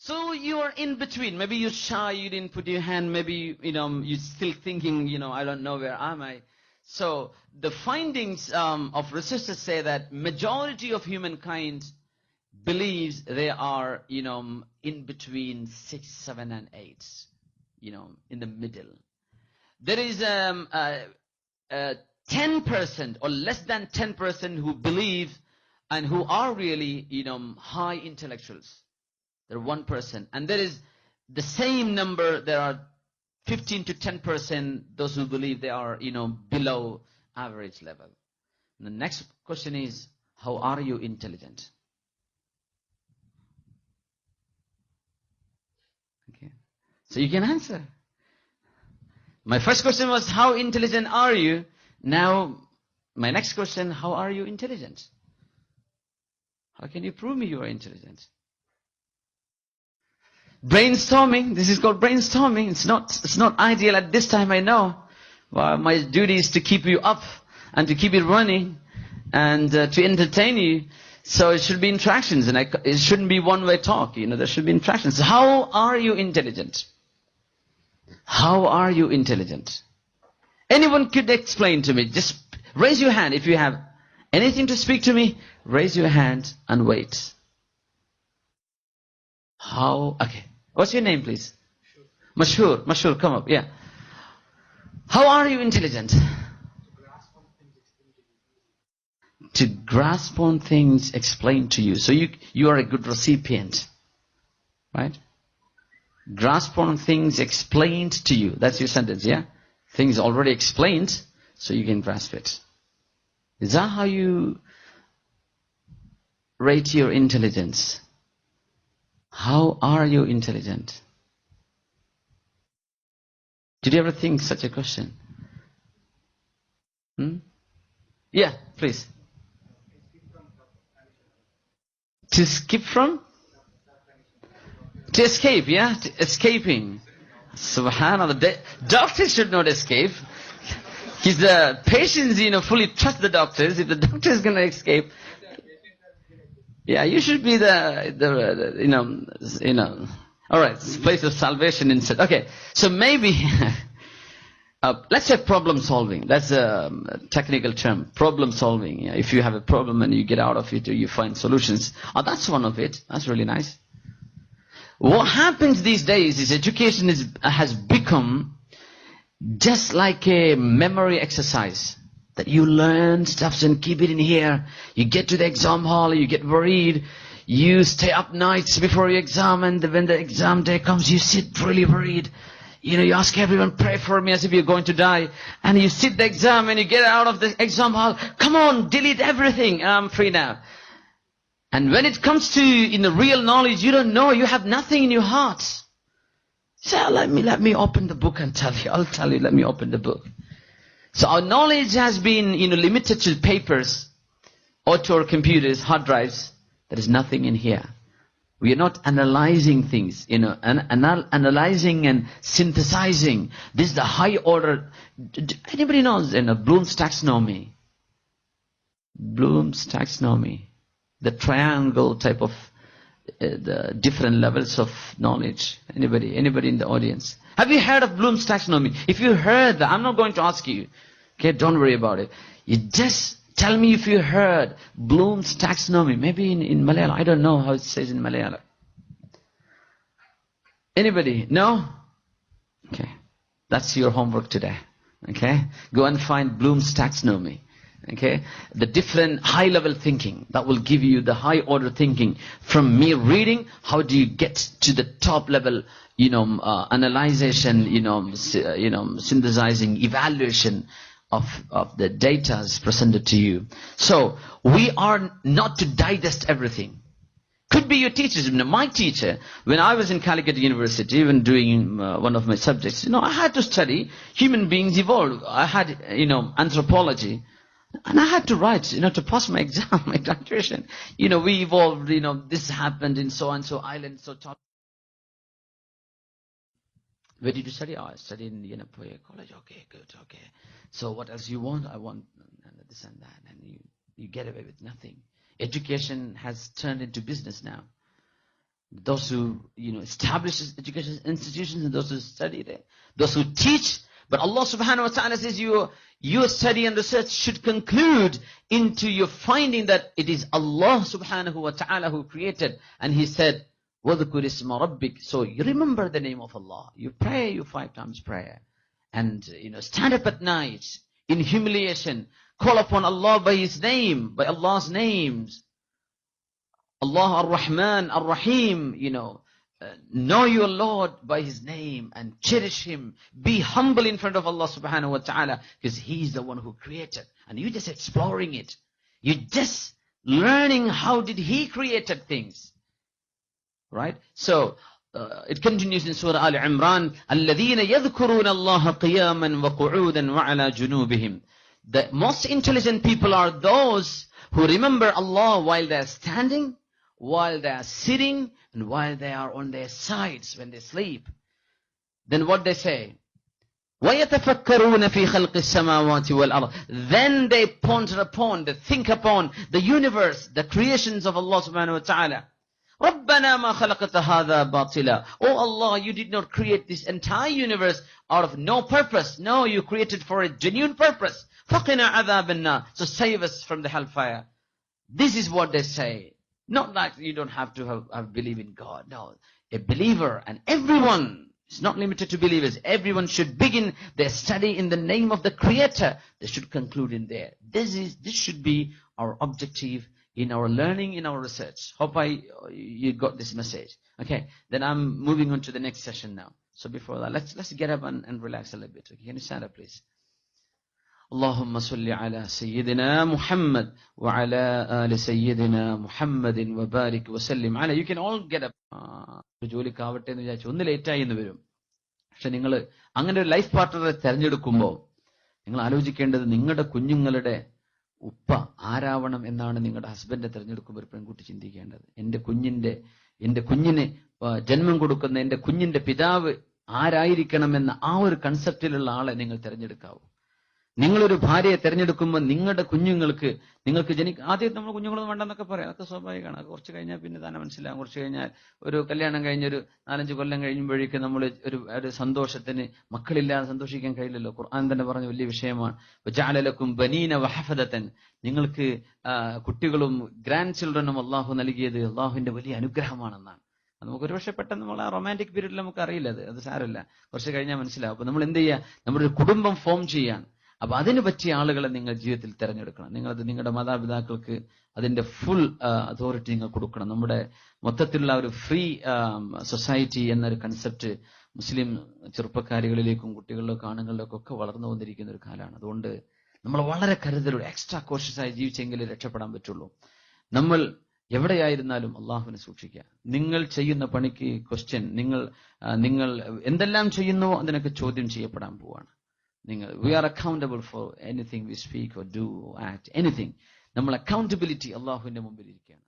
So you are in between. Maybe you're shy, you didn't put your hand, maybe, you're still thinking, I don't know, where am I? So the findings of researchers say that majority of humankind believes they are, in between 6, 7, and 8, in the middle. There is 10% or less than 10% who believe and who are really, high intellectuals. They're 1%. And there is the same number, there are 15 to 10% those who believe they are, below average level. And the next question is, how are you intelligent? Okay. So you can answer. My first question was, how intelligent are you? Now, my next question, how are you intelligent? How can you prove me you are intelligent? Brainstorming. This is called brainstorming. It's not ideal at this time, I know. Well, my duty is to keep you up and to keep it running and to entertain you. So it should be interactions, and it shouldn't be one-way talk. There should be interactions. How are you intelligent? How are you intelligent? Anyone could explain to me. Just raise your hand if you have anything to speak to me. Raise your hand and wait. Okay. What's your name, please? Mashhur. Mashhur, come up. Yeah. How are you intelligent? To grasp on things explained to you. So you are a good recipient. Right? Grasp on things explained to you. That's your sentence, yeah? Things already explained, so you can grasp it. Is that how you rate your intelligence? How are you intelligent? Did you ever think such a question? Yeah, please. To skip from? To escape, yeah? Escaping. Subhanallah. Doctors should not escape. If the patients, fully trust the doctors, if the doctor is going to escape, yeah, you should be all right, place of salvation instead. Okay, so maybe, let's say problem solving. That's a technical term, problem solving. Yeah, if you have a problem and you get out of it or you find solutions. Oh, that's one of it. That's really nice. What happens these days is education has become just like a memory exercise. That you learn stuff and keep it in here. You get to the exam hall, you get worried. You stay up nights before your exam, and when the exam day comes, you sit really worried. You ask everyone, pray for me as if you're going to die. And you sit the exam and you get out of the exam hall. Come on, delete everything. I'm free now. And when it comes to real knowledge, you don't know. You have nothing in your heart. So let me open the book and tell you. I'll tell you, let me open the book. So our knowledge has been, limited to papers or to our computers, hard drives. There is nothing in here. We are not analyzing things, analyzing and synthesizing. This is the high order. Anybody knows, Bloom's taxonomy? Bloom's taxonomy. The triangle type of, the different levels of knowledge. Anybody in the audience? Have you heard of Bloom's taxonomy? If you heard that, I'm not going to ask you. Okay, don't worry about it. You just tell me if you heard Bloom's taxonomy. Maybe in Malayalam. I don't know how it says in Malayalam. Anybody? No? Okay. That's your homework today. Okay? Go and find Bloom's taxonomy. Okay? The different high-level thinking that will give you the high-order thinking. From mere reading, how do you get to the top level, analyzation, synthesizing, evaluation of the data presented to you. So, we are not to digest everything. Could be your teachers. My teacher, when I was in Calicut University, even doing one of my subjects, I had to study human beings evolve. I had, anthropology. And I had to write, to pass my exam, my graduation. We evolved, this happened in so-and-so island, so top. Where did you study? Oh, I studied in Yenapur College. Okay, good, okay. So what else you want? I want this and that. And you get away with nothing. Education has turned into business now. Those who, establish education institutions and those who study there. Those who teach. But Allah subhanahu wa ta'ala says your study and research should conclude into your finding that it is Allah subhanahu wa ta'ala who created. And He said, وَذْكُرِ اسْمَ رَبِّكَ. So you remember the name of Allah. You pray, you 5 times prayer. And, stand up at night in humiliation. Call upon Allah by His name, by Allah's names. Allah Ar-Rahman, Ar-Rahim, know your Lord by His name and cherish Him. Be humble in front of Allah subhanahu wa ta'ala because He's the one who created. And you're just exploring it. You're just learning how did He created things. Right? So, it continues in Surah Al-Imran, الَّذِينَ يَذْكُرُونَ اللَّهَ قِيَامًا وَقُعُودًا وَعَلَى جُنُوبِهِمْ. The most intelligent people are those who remember Allah while they are standing, while they are sitting, and while they are on their sides when they sleep. Then what they say? وَيَتَفَكَّرُونَ فِي خَلْقِ السَّمَاوَاتِ وَالْأَرْضِ. Then they ponder upon, they think upon the universe, the creations of Allah subhanahu wa ta'ala. رَبَّنَا مَا خَلَقْتَ هَذَا بَاطِلًا. Oh Allah, you did not create this entire universe out of no purpose. No, you created for a genuine purpose. فَقِنَا عَذَابَ النَّارِ. So save us from the hellfire. This is what they say. Not like you don't have to have believe in God. No, a believer and everyone, it's not limited to believers. Everyone should begin their study in the name of the Creator. They should conclude in there. This should be our objective in our learning, in our research. Hope you got this message. Okay, then I'm moving on to the next session now. So before that, let's get up and relax a little bit. Okay, can you stand up, please? اللهم صل على سيدنا محمد وعلى آل سيدنا محمد وبارك وسلم على. You can all get up. ജോലിക്കാവട്ടെ എന്ന് വിചാരിച്ചു ഒന്ന് ലേറ്റായി എന്ന് വരും. പക്ഷെ നിങ്ങൾ അങ്ങനെ ഒരു ലൈഫ് പാർട്ട്ണറെ തെരഞ്ഞെടുക്കുമ്പോൾ നിങ്ങൾ ആലോചിക്കേണ്ടത് നിങ്ങളുടെ കുഞ്ഞുങ്ങളുടെ ഉപ്പ ആരാവണം എന്നാണ് നിങ്ങളുടെ ഹസ്ബൻഡിനെ തെരഞ്ഞെടുക്കുമ്പോൾ ഒരു പെൺകുട്ടി ചിന്തിക്കേണ്ടത്. എന്റെ കുഞ്ഞിന് ജന്മം കൊടുക്കുന്ന എന്റെ കുഞ്ഞിന്റെ പിതാവ് ആരായിരിക്കണമെന്ന ആ ഒരു കൺസെപ്റ്റിലുള്ള ആളെ നിങ്ങൾ തെരഞ്ഞെടുക്കാവൂ. നിങ്ങളൊരു ഭാര്യയെ തെരഞ്ഞെടുക്കുമ്പോൾ നിങ്ങളുടെ കുഞ്ഞുങ്ങൾക്ക് ആദ്യം നമ്മൾ കുഞ്ഞുങ്ങളൊന്നും വേണ്ടെന്നൊക്കെ പറയാം. അതൊക്കെ സ്വാഭാവികമാണ്. കുറച്ച് കഴിഞ്ഞാൽ പിന്നെ തന്നെ മനസ്സിലാകും. കുറച്ച് കഴിഞ്ഞാൽ ഒരു കല്യാണം കഴിഞ്ഞൊരു 4-5 കൊല്ലം കഴിയുമ്പോഴേക്കും നമ്മൾ ഒരു സന്തോഷത്തിന് മക്കളില്ലാതെ സന്തോഷിക്കാൻ കഴിയില്ലല്ലോ. ഖുർആൻ തന്നെ പറഞ്ഞ വലിയ വിഷയമാണ്. ജഅലലക്കും ബനീന വഹഫദതൻ. നിങ്ങൾക്ക് കുട്ടികളും ഗ്രാൻഡ് ചിൽഡ്രനും അള്ളാഹു നൽകിയത് അള്ളാഹുവിന്റെ വലിയ അനുഗ്രഹമാണെന്നാണ്. നമുക്ക് ഒരുപക്ഷെ പെട്ടെന്ന് നമ്മൾ ആ റൊമാൻറ്റിക് പീരീഡിൽ നമുക്ക് അറിയില്ല. അത് സാരമില്ല, കുറച്ച് കഴിഞ്ഞാൽ മനസ്സിലാവും. അപ്പൊ നമ്മൾ എന്ത് ചെയ്യുക? നമ്മുടെ ഒരു കുടുംബം ഫോം ചെയ്യാൻ. അപ്പൊ അതിന് പറ്റിയ ആളുകളെ നിങ്ങൾ ജീവിതത്തിൽ തിരഞ്ഞെടുക്കണം. നിങ്ങളുടെ മാതാപിതാക്കൾക്ക് അതിന്റെ ഫുൾ അതോറിറ്റി നിങ്ങൾ കൊടുക്കണം. നമ്മുടെ മൊത്തത്തിലുള്ള ഒരു ഫ്രീ സൊസൈറ്റി എന്നൊരു കൺസെപ്റ്റ് മുസ്ലിം ചെറുപ്പക്കാരികളിലേക്കും കുട്ടികളിലേക്കും ആണുങ്ങളിലേക്കും ഒക്കെ വളർന്നു വന്നിരിക്കുന്ന ഒരു കാലമാണ്. അതുകൊണ്ട് നമ്മൾ വളരെ കരുതലോടെ എക്സ്ട്രാ കോഷ്യസായി ജീവിച്ചെങ്കിലേ രക്ഷപ്പെടാൻ പറ്റുള്ളൂ. നമ്മൾ എവിടെയായിരുന്നാലും അള്ളാഹുവിനെ സൂക്ഷിക്കുക. നിങ്ങൾ ചെയ്യുന്ന പണിക്ക് ക്വസ്റ്റ്യൻ, നിങ്ങൾ എന്തെല്ലാം ചെയ്യുന്നുവോ അതിനൊക്കെ ചോദ്യം ചെയ്യപ്പെടാൻ പോവാണ്. we are accountable for anything we speak or do or act, anything. നമ്മൾ അക്കൗണ്ടബിലിറ്റി അള്ളാഹുവിന്റെ മുമ്പിൽ ഇരിക്കുകയാണ്.